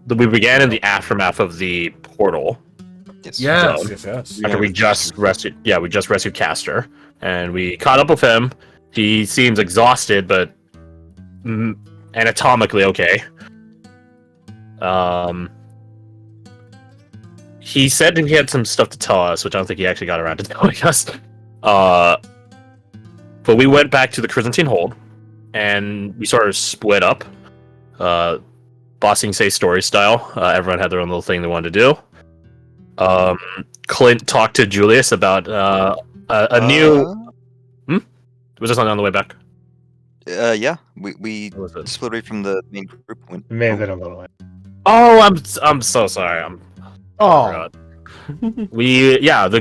we began in the aftermath of the portal. Yes. After we just rescued, we just rescued Castor, and we caught up with him. He seems exhausted, but anatomically okay. He said he had some stuff to tell us, which I don't think he actually got around to telling us. But we went back to the Chrysantine Hold, and we sort of split up. Bossing Say story style. Everyone had their own little thing they wanted to do. Clint talked to Julius about a new... Was this on the way back? Yeah. We split away from the main group. It may have been a little way. Oh, I'm so sorry. The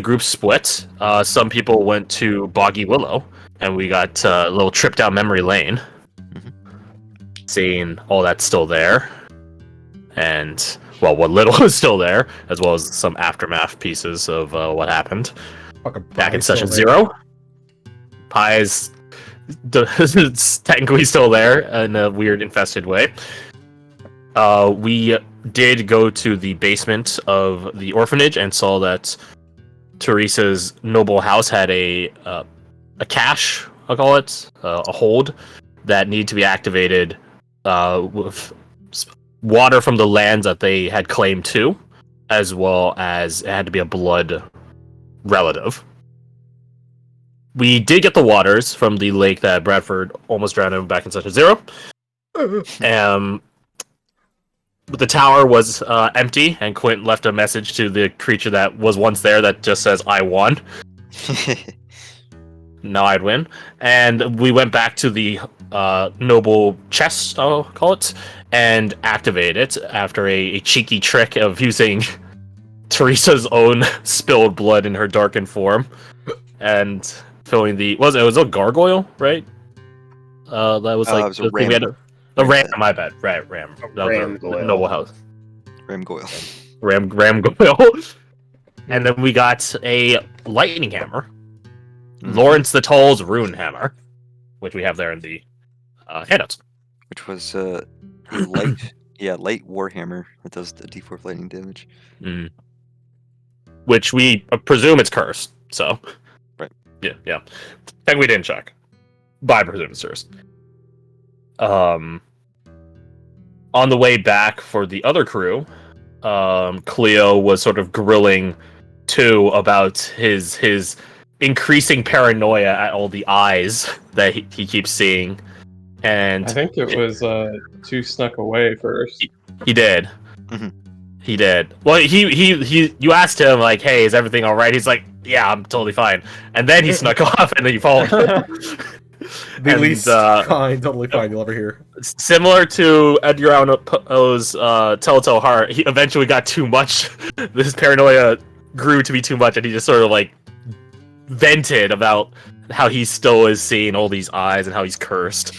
group split. Some people went to Boggy Willow, and we got a little trip down memory lane. Seeing all that's still there. And, well, what little is still there, as well as some aftermath pieces of what happened back in Session 0. Pie's technically still there in a weird infested way. We did go to the basement of the orphanage and saw that Teresa's noble house had a cache, I'll call it, a hold that needed to be activated with water from the lands that they had claimed to, as well as it had to be a blood relative. We did get the waters from the lake that Bradford almost drowned in back in Session 0. The tower was empty, and Quint left a message to the creature that was once there that just says, "I won." Now I'd win. And we went back to the noble chest, I'll call it, and activate it after a cheeky trick of using Teresa's own spilled blood in her darkened form and filling the... it was a gargoyle, right? That was like... it was a ram. A ram, my bad. Right, ram. That was a noble house. Ramgoyle. Ramgoyle. And then we got a lightning hammer. Lawrence the Toll's rune hammer, which we have there in the handouts. Which was a light warhammer that does the d4 lightning damage. Which we presume it's cursed, so... Right. Yeah. And we didn't check. But I presume it's cursed. On the way back for the other crew, Cleo was sort of grilling Tu about his increasing paranoia at all the eyes that he keeps seeing. And I think it was Tu snuck away first. He did. He did. Well, you asked him, like, "Hey, is everything all right?" He's like, "Yeah, I'm totally fine." And then he snuck off, and then you followed him. The least kind, totally fine you'll ever hear. Similar to Edgar Allan Poe's Telltale Heart, he eventually got too much. This paranoia grew to be too much, and he just sort of, like, vented about how he still is seeing all these eyes and how he's cursed.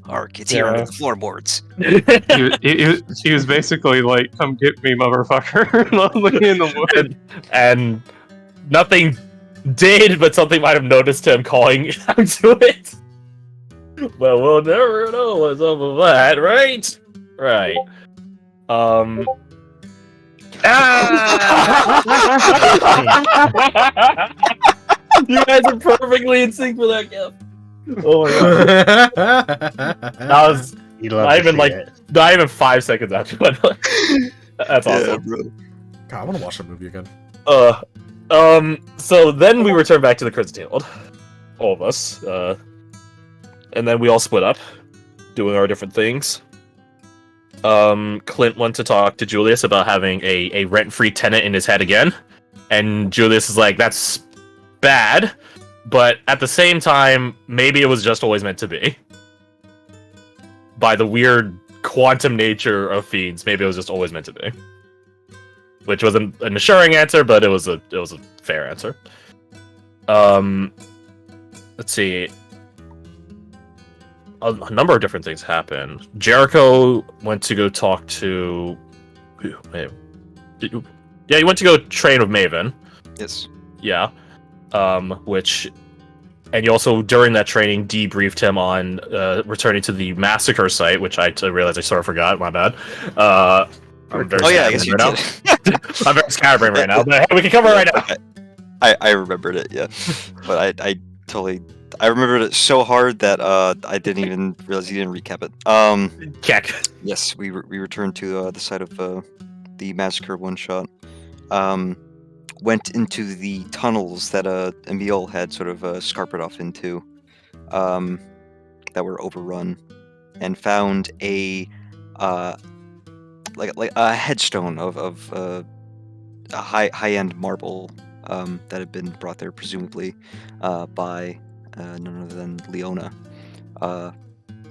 Ark, it's here under the floorboards. he was basically like, "Come get me, motherfucker!" Looking in the wood, and nothing did, but something might have noticed him calling out to it. Well, we'll never know what's up with that, right? Right. You guys are perfectly in sync with that gift. Oh my god. That was not even 5 seconds after that. That's awesome. Yeah, bro. God, I want to watch that movie again. So then we returned back to the Chrysantine Hold. All of us. And then we all split up, doing our different things. Clint went to talk to Julius about having a rent-free tenant in his head again. And Julius is like, "That's bad. But at the same time, maybe it was just always meant to be. By the weird quantum nature of fiends, maybe it was just always meant to be." Which was an assuring answer, but it was a fair answer. Let's see. A number of different things happened. Jericho went to go talk to... Yeah, he went to go train with Maven. Yes. Yeah. Which... And you also, during that training, debriefed him on returning to the massacre site, which I realized I sort of forgot, my bad. I'm very Oh yeah, I guess you scatterbrained right did. now. I'm very scatterbrained right now, but hey, we can cover it right now. I remembered it, yeah. But I totally I remembered it so hard that I didn't even realize you didn't recap it. Check. Yes, we returned to the site of the massacre one shot. Went into the tunnels that Emil had sort of scarpered off into, that were overrun, and found a like a headstone of a high end marble that had been brought there presumably by none other than Leona,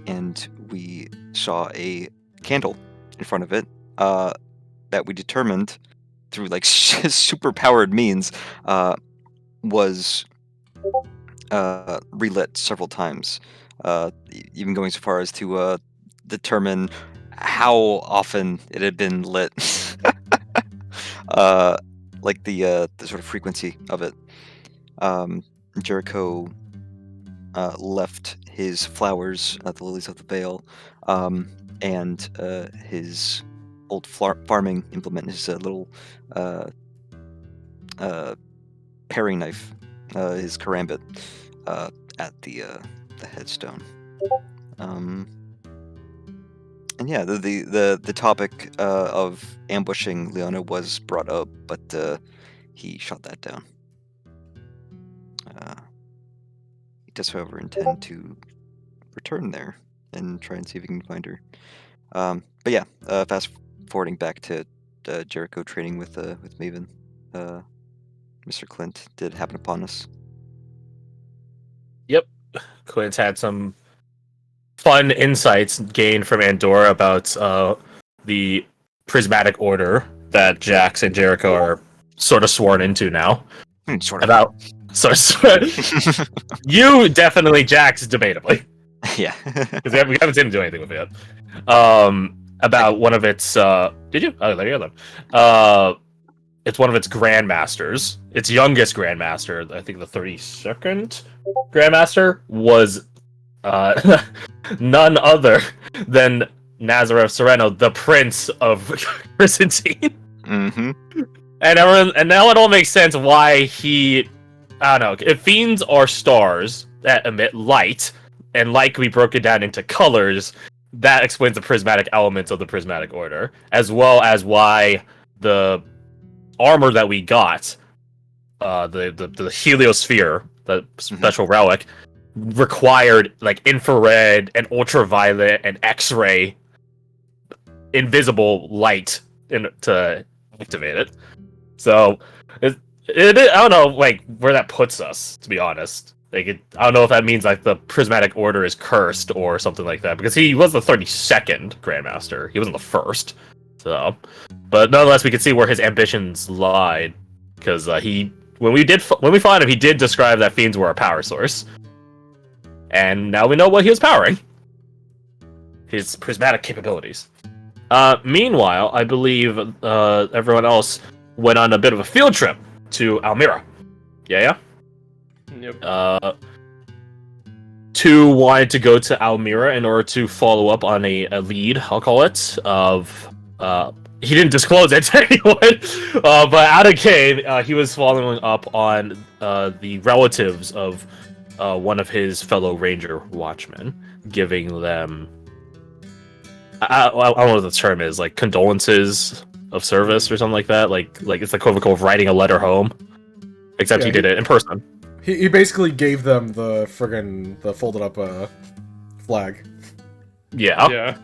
and we saw a candle in front of it that we determined through like super powered means was relit several times, even going so far as to determine how often it had been lit. Like the sort of frequency of it. Jericho left his flowers, the lilies of the vale, and his old farming implement, his little paring knife, his karambit, at the headstone. And yeah, the topic of ambushing Leona was brought up, but he shot that down. He does, however, intend to return there and try and see if he can find her. But yeah, fast forwarding back to Jericho training with Maven, Mr. Clint did happen upon us. Yep, Clint's had some fun insights gained from Andorra about the prismatic order that Jax and Jericho are sort of sworn into now. Sort of. About you definitely Jax debatably. Yeah. Because we haven't seen him do anything with it yet. About one of its did you? Oh, there you go then. It's one of its grandmasters. Its youngest grandmaster, I think the 32nd grandmaster, was none other than Nazareth Sereno, the prince of Byzantine. Mm-hmm. And now it all makes sense why he, I don't know, if fiends are stars that emit light, and light can be broken down into colors, that explains the prismatic elements of the prismatic order, as well as why the armor that we got, the heliosphere, the special relic, required like infrared and ultraviolet and X-ray invisible light to activate it. So I don't know like where that puts us, to be honest. Like I don't know if that means like the prismatic order is cursed or something like that, because he was the 32nd grandmaster. He wasn't the first. So, but nonetheless, we can see where his ambitions lied, because when we fought him, he did describe that fiends were a power source, and now we know what he was powering. His prismatic capabilities. Meanwhile, I believe everyone else went on a bit of a field trip to Almira. Yeah. Yep. Two wanted to go to Almira in order to follow up on a lead, I'll call it, of he didn't disclose it to anyone, but out of game, he was following up on the relatives of one of his fellow ranger watchmen, giving them I don't know what the term is, like condolences of service or something like that. Like it's the equivalent of writing a letter home, except he did it in person. He basically gave them the folded up flag. Yeah. Yeah.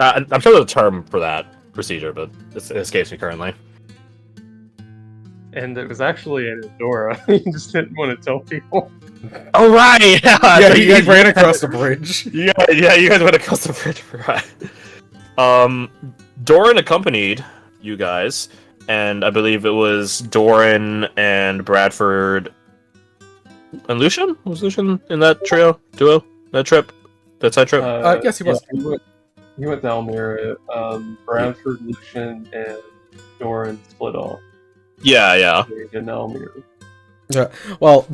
I'm sure there's a term for that procedure, but it escapes me currently. And it was actually in Andorra. He just didn't want to tell people. Oh right, yeah. He ran across the bridge. Yeah, you guys went across the bridge, right? Doran accompanied you guys, and I believe it was Doran and Bradford and Lucian. Was Lucian in that duo, that side trip? Yes, he was. He went to Almira. Bradford, Lucian, and Doran split off. Yeah. In Almira. Yeah. Well,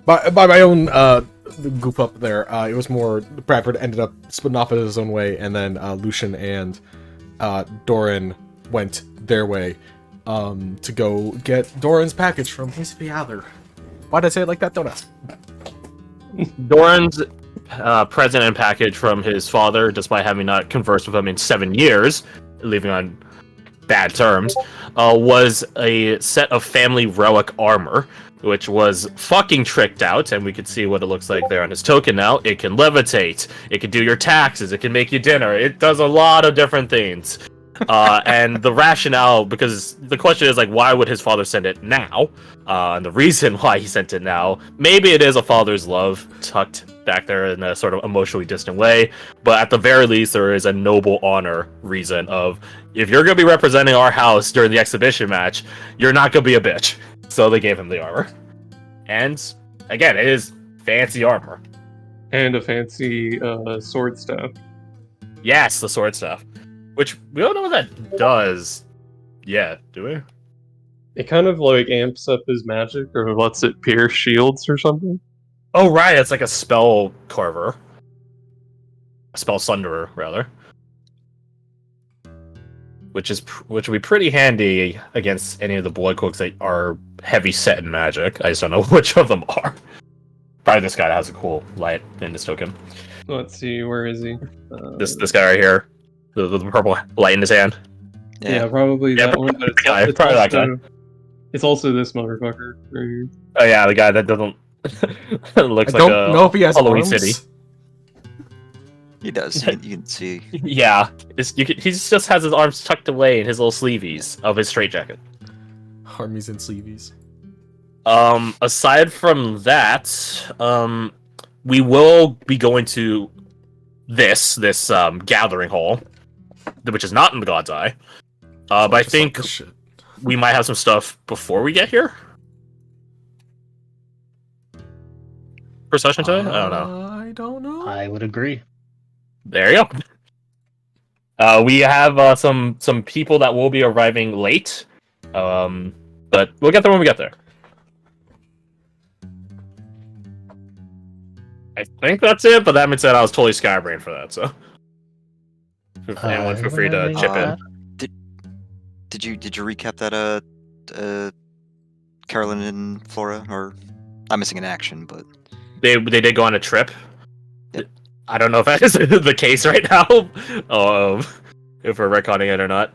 by my own goof up there, it was more Bradford ended up splitting off in his own way, and then Lucian and Doran went their way to go get Doran's package from his father. Why'd I say it like that? Don't ask. Doran's present and package from his father, despite having not conversed with him in 7 years, leaving on bad terms, was a set of family relic armor, which was fucking tricked out, and we could see what it looks like there on his token now. It can levitate, it can do your taxes, it can make you dinner, it does a lot of different things. And the rationale, because the question is like, why would his father send it now? And the reason why he sent it now, maybe it is a father's love tucked back there in a sort of emotionally distant way, but at the very least, there is a noble honor reason of, if you're going to be representing our house during the exhibition match, you're not going to be a bitch. So they gave him the armor. And, again, it is fancy armor. And a fancy sword staff. Yes, the sword staff. Which, we don't know what that does yet, do we? It kind of like amps up his magic or lets it pierce shields or something. Oh, right, it's like a spell carver. A spell sunderer, rather. Which would be pretty handy against any of the blood cloaks that are heavy set in magic. I just don't know which of them are. Probably this guy that has a cool light in his token. Let's see, where is he? This guy right here. The purple light in his hand. Yeah, probably Yeah, that one. But it's, guy, it's probably that also, it's also this motherfucker right here. Oh yeah, the guy that doesn't looks I like don't a know if he has Halloween arms. City. He does. You can see. Yeah, he just has his arms tucked away in his little sleeveys of his straitjacket. Armies and sleeveys. Aside from that, we will be going to this gathering hall, which is not in the God's Eye. But I think we might have some stuff before we get here. Procession today? I don't know. I don't know. I would agree. There you go. We have some people that will be arriving late. But we'll get there when we get there. I think that's it, but that being said, I was totally scatterbrained for that, so anyone feel free to chip in. Did you recap that Carolyn and Flora? Or I'm missing an action, but They did go on a trip. I don't know if that is the case right now. If we're retconning it or not.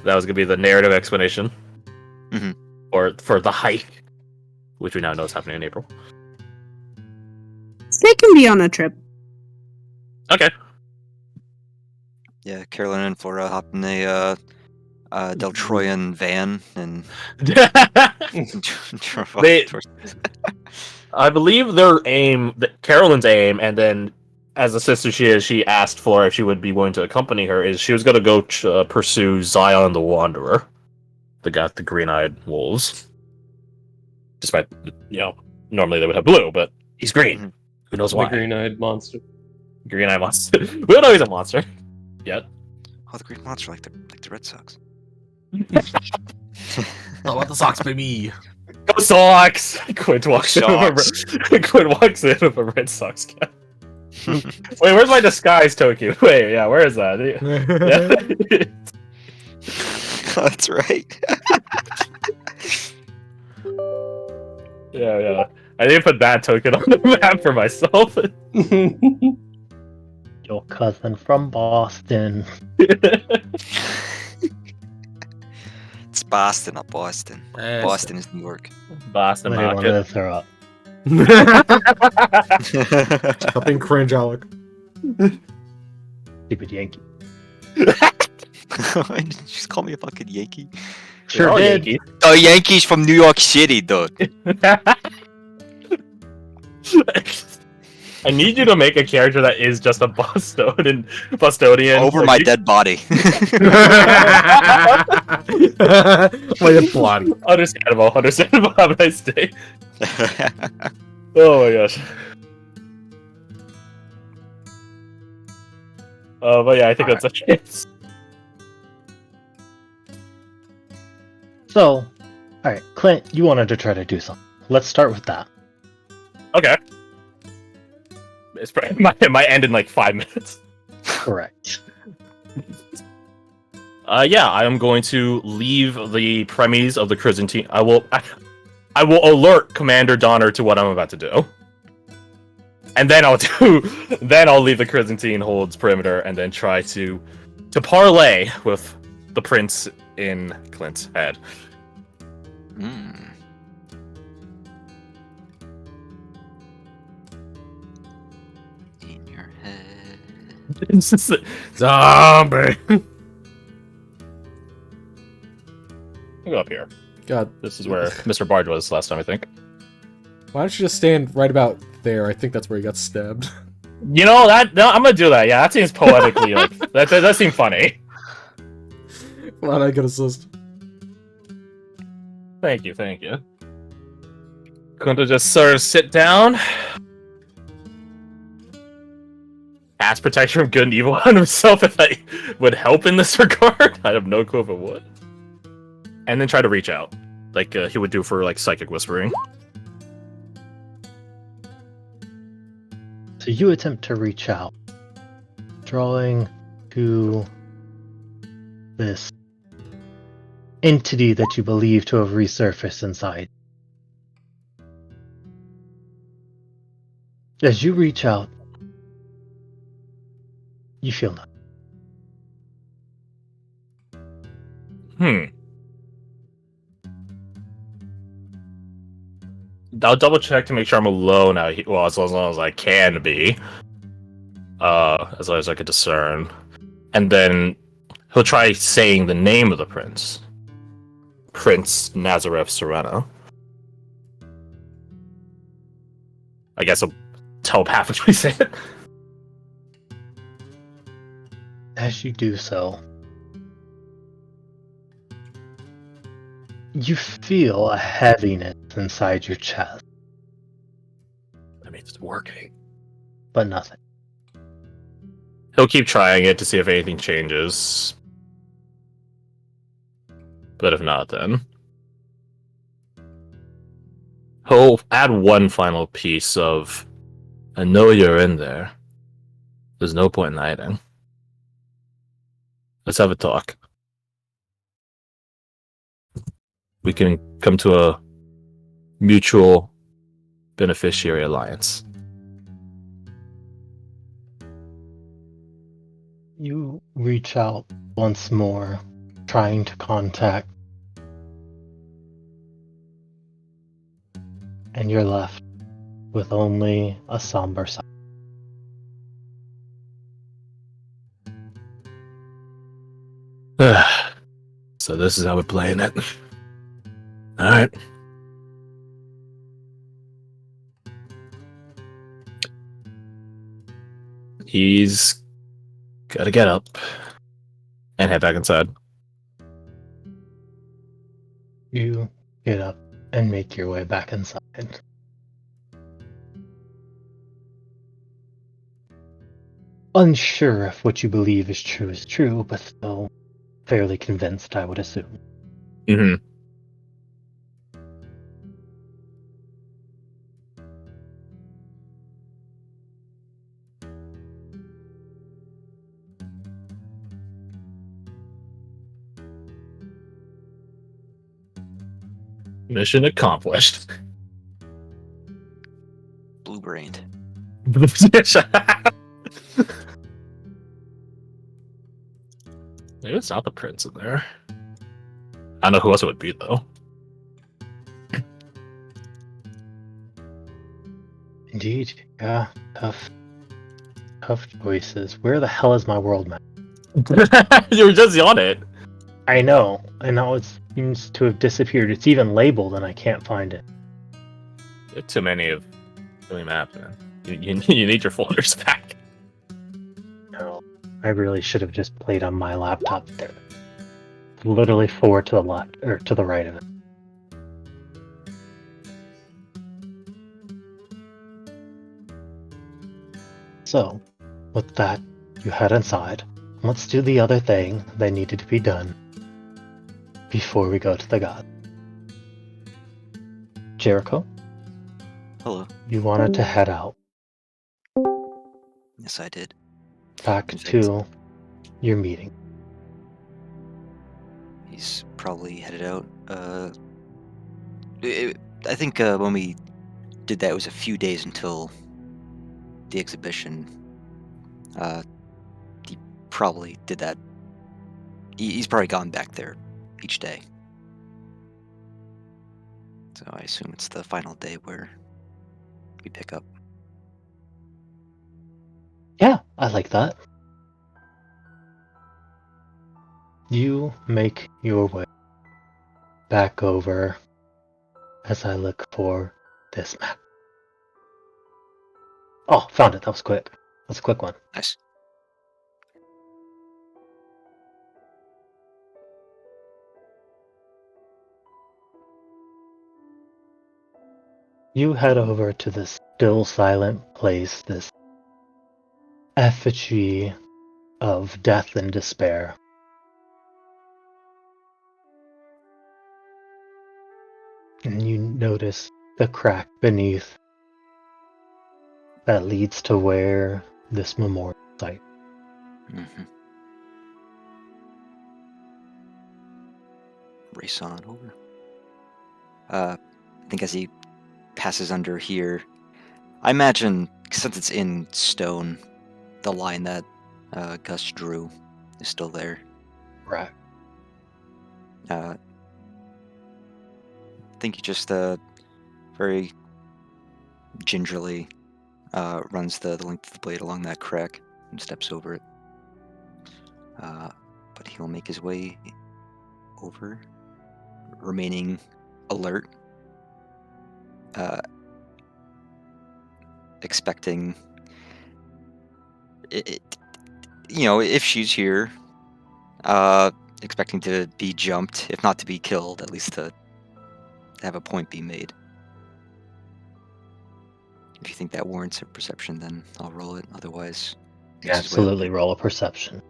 That was gonna be the narrative explanation. Mhm. Or for the hike, which we now know is happening in April. They can be on a trip. Okay. yeah, Carolyn and Flora hopped in a Del Troyan van and drove off They- towards- I believe Carolyn's aim, and then as a sister she asked Flora if she would be willing to accompany her, is she was going to go pursue Zion the Wanderer, the guy with the green-eyed wolves. Despite, normally they would have blue, but he's green. Mhm. Who knows The why? green-eyed monster. Green-eyed monster. We don't know he's a monster yet. Oh, the Green Monster like the Red Sox. Oh, what the Sox, baby? Go Sox! Quinn walks in with a Red Sox cap. Wait, where's my disguise token? Wait, yeah, where is that? Yeah. That's right. Yeah. I need to put that token on the map for myself. Your cousin from Boston. It's Boston, not Boston. Boston is New York. Boston Somebody wanted market. to throw up. Something cringe, Alec. Stupid Yankee. Why did you just call me a fucking Yankee? They're all did. Yankees. The Yankees from New York City, dude. I need you to make a character that is just a Bostonian. Over Like, my you- dead body. Like a bloody. Understandable. Have a nice day. Oh my gosh. But yeah, I think that's a chance. So, alright, Clint, you wanted to try to do something. Let's start with that. Okay. It might end in like 5 minutes. Correct. Yeah, I am going to leave the premise of the Cryzantine. I will alert Commander Donner to what I'm about to do. And then I'll leave the Cryzantine Hold's perimeter and then try to parlay with the prince in Clint's head. Hmm. In your head. Zombie. I'll go up here. God, This is where Mr. Bard was last time, I think. why don't you just stand right about there? I think that's where he got stabbed. You know that? No, I'm gonna do that. Yeah, that seems poetically like that seems funny. Glad I could assist. Thank you. Going to just sort of sit down. Cast protection from good and evil on himself if I would help in this regard. I have no clue if it would. And then try to reach out, like he would do for like psychic whispering. So you attempt to reach out, drawing to this entity that you believe to have resurfaced inside. As you reach out, you feel nothing. I'll double check to make sure I'm alone now. Well, as long as I can be. As long as I could discern. And then he'll try saying the name of the prince. Prince Nazareth Serena. I guess I'll telepathically say it. As you do so, you feel a heaviness inside your chest, That means it's working. but nothing. He'll keep trying it to see if anything changes. But if not, then he'll add one final piece of, I know you're in there. There's no point in hiding. Let's have a talk. We can come to a mutual beneficiary alliance. You reach out once more, trying to contact, and you're left with only a somber silence. So this is how we're playing it. Alright. He's gotta get up and head back inside. You get up and make your way back inside. Unsure if what you believe is true, but still fairly convinced, I would assume. Mm-hmm. Mission accomplished. Blue-brained. Maybe it's not the prince in there. I don't know who else it would be, though. Indeed, yeah, tough choices. Where the hell is my world map? You were just on it. I know, and now it seems to have disappeared. It's even labeled, and I can't find it. There are too many maps, man. You need your folders back. No, I really should have just played on my laptop there. Literally 4 to the left, or to the right of it. So, with that, you head inside. Let's do the other thing that needed to be done before we go to the god. Jericho, Hello. you wanted to head out Yes, I did. back to your meeting. He's probably headed out. I think when we did that, it was a few days until the exhibition. He probably did that. He's probably gone back there each day. So I assume it's the final day where we pick up. Yeah, I like that. You make your way back over as I look for this map. Oh, found it. That was quick. That's a quick one. Nice. You head over to this still silent place, this effigy of death and despair. And you notice the crack beneath that leads to where this memorial site. Mm-hmm. Race on over. I think as he passes under here, I imagine, since it's in stone, the line that Gus drew is still there. Right. I think he just very gingerly runs the length of the blade along that crack and steps over it. But he'll make his way over, remaining alert, expecting it, if she's here, expecting to be jumped, if not to be killed, at least to have a point be made. If you think that warrants a perception, then I'll roll it. Otherwise, makes his way Absolutely over. roll a perception.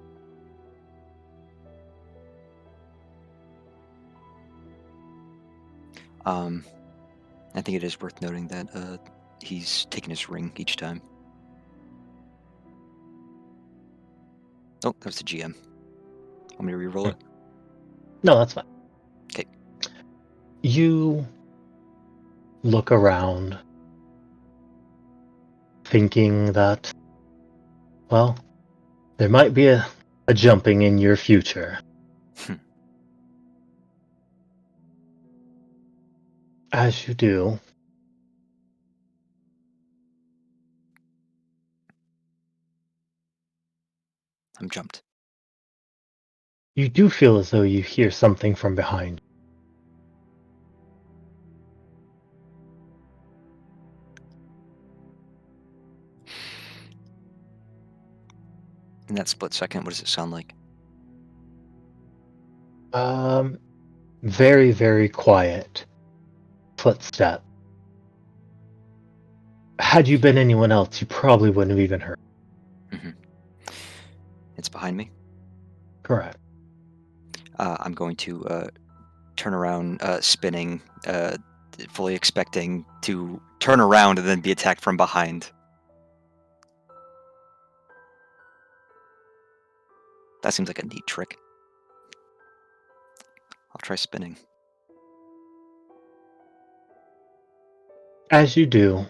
I think it is worth noting that he's taken his ring each time. Oh, that was the GM. Want me to re-roll it? No, that's fine. Okay. You look around, thinking that, well, there might be a jumping in your future. As you do, I'm jumped. you do feel as though you hear something from behind. In that split second, what does it sound like? Very, very quiet footstep. Had you been anyone else, you probably wouldn't have even heard. Mm-hmm. It's behind me. Correct. I'm going to turn around, spinning, fully expecting to turn around and then be attacked from behind. That seems like a neat trick. I'll try spinning. As you do,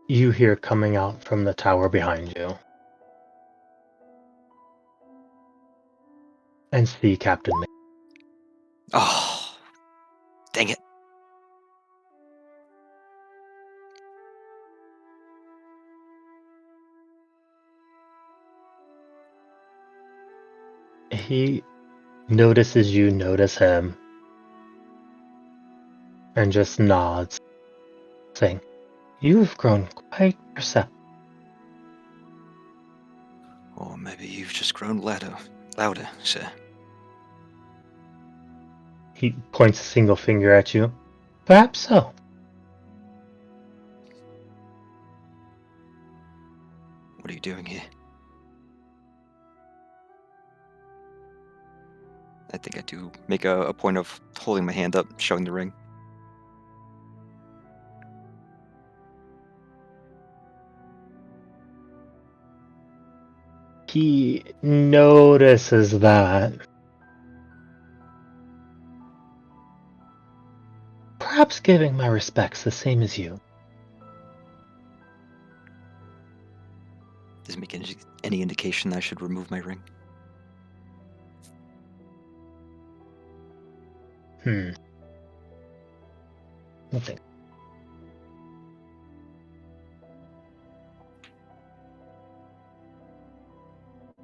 you hear coming out from the tower behind you. And see Captain May. Oh, dang it. He notices you notice him and just nods, saying, "You've grown quite perceptive." Or maybe you've just grown louder, sir. He points a single finger at you. Perhaps so. What are you doing here? I think I do make a point of holding my hand up, showing the ring. He notices that. Perhaps giving my respects the same as you. Does it make any indication that I should remove my ring? Nothing.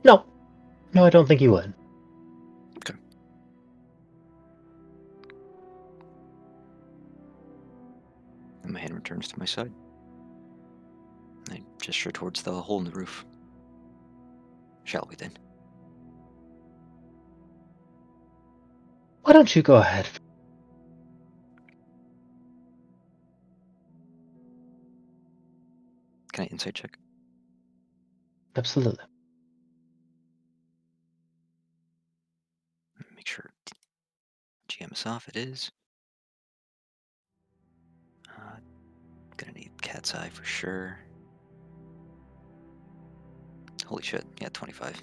No. No, I don't think you would. Okay. And my hand returns to my side. I gesture towards the hole in the roof. Shall we then? Why don't you go ahead? Can I insight check? Absolutely. Make sure GM is off. It is. Gonna need cat's eye for sure. Holy shit. Yeah, 25.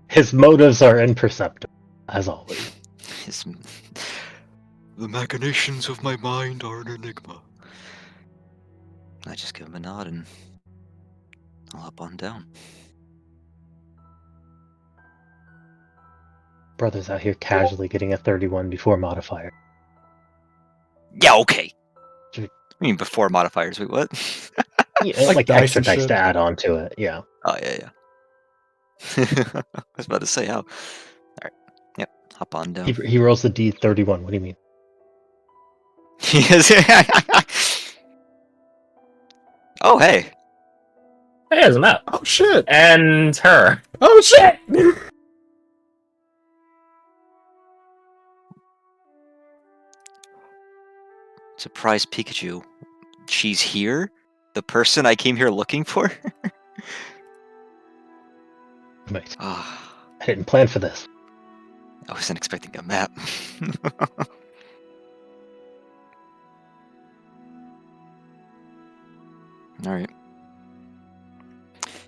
His motives are imperceptible, as always. The machinations of my mind are an enigma. I just give him a nod and I'll hop on down. Brother's out here casually getting a 31 before modifier. Yeah, okay. Sure. I mean, before modifiers. Wait, what? Yeah, Like like dice extra and dice shit. to add on to it, yeah. Oh, yeah. I was about to say how. Alright. Yep. Hop on down. He rolls the D31. What do you mean? Yes. Oh, hey. Hey, there's a map. Oh shit! And her. Oh shit! Surprise Pikachu. She's here? The person I came here looking for? Wait, Ah, I didn't plan for this. I wasn't expecting a map. Alright.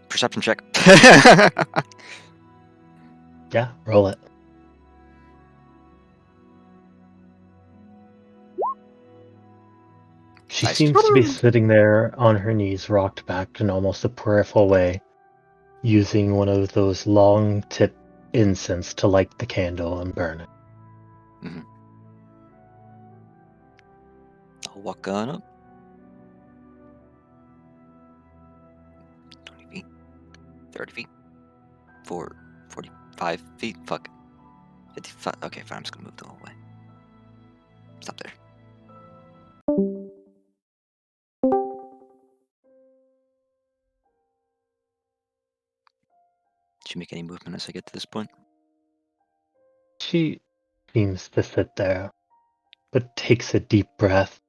Perception check. Yeah, roll it. She Nice. seems to be sitting there on her knees, rocked back in almost a prayerful way, using one of those long tip incense to light the candle and burn it. I'll walk on up. 20 feet. 30 feet. 45 feet. Fuck. 55. Okay, fine. I'm just gonna move the whole way. Stop there. Did you make any movement as I get to this point? She seems to sit there, but takes a deep breath.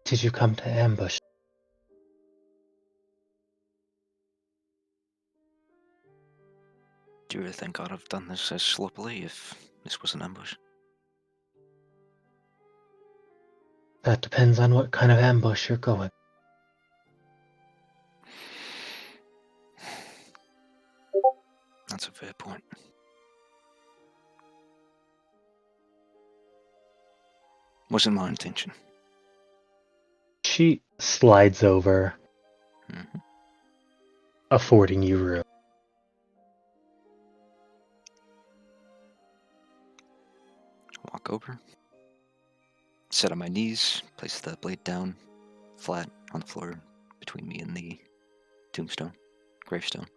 Did you come to ambush? Do you really think I'd have done this as sloppily if this was an ambush? That depends on what kind of ambush you're going. That's a fair point. Wasn't my intention. She slides over, Mhm. affording you room. Walk over. Sit on my knees. Place the blade down, flat on the floor between me and the tombstone, gravestone.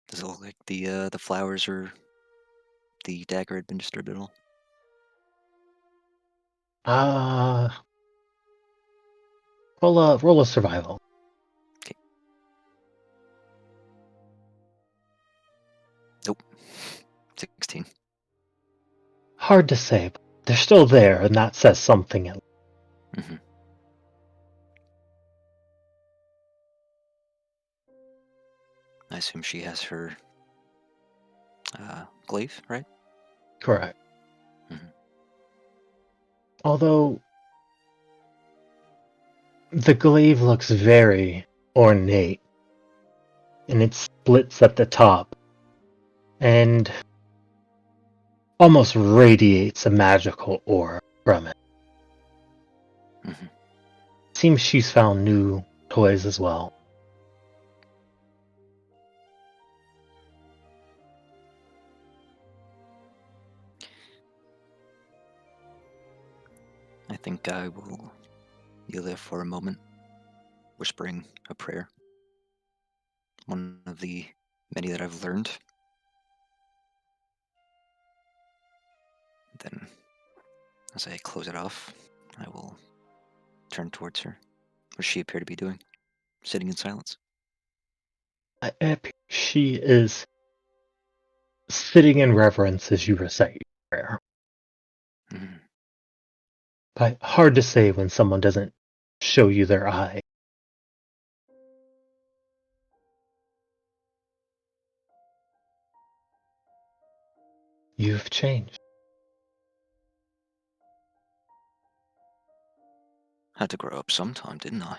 Does it look like the flowers or the dagger had been disturbed at all? Roll a survival. Okay. Nope. 16. Hard to say, but they're still there, and that says something. Mm-hmm. I assume she has her Glaive, right? Correct. Mhm. Although the glaive looks very ornate, and it splits at the top, and almost radiates a magical aura from it. Mhm. Seems she's found new toys as well. I think I will kneel there for a moment, whispering a prayer. One of the many that I've learned. Then, as I close it off, I will turn towards her. What does she appear to be doing? Sitting in silence. She is sitting in reverence as you recite your prayer. Mhm. But hard to say when someone doesn't show you their eye. You've changed. Had to grow up sometime, didn't I?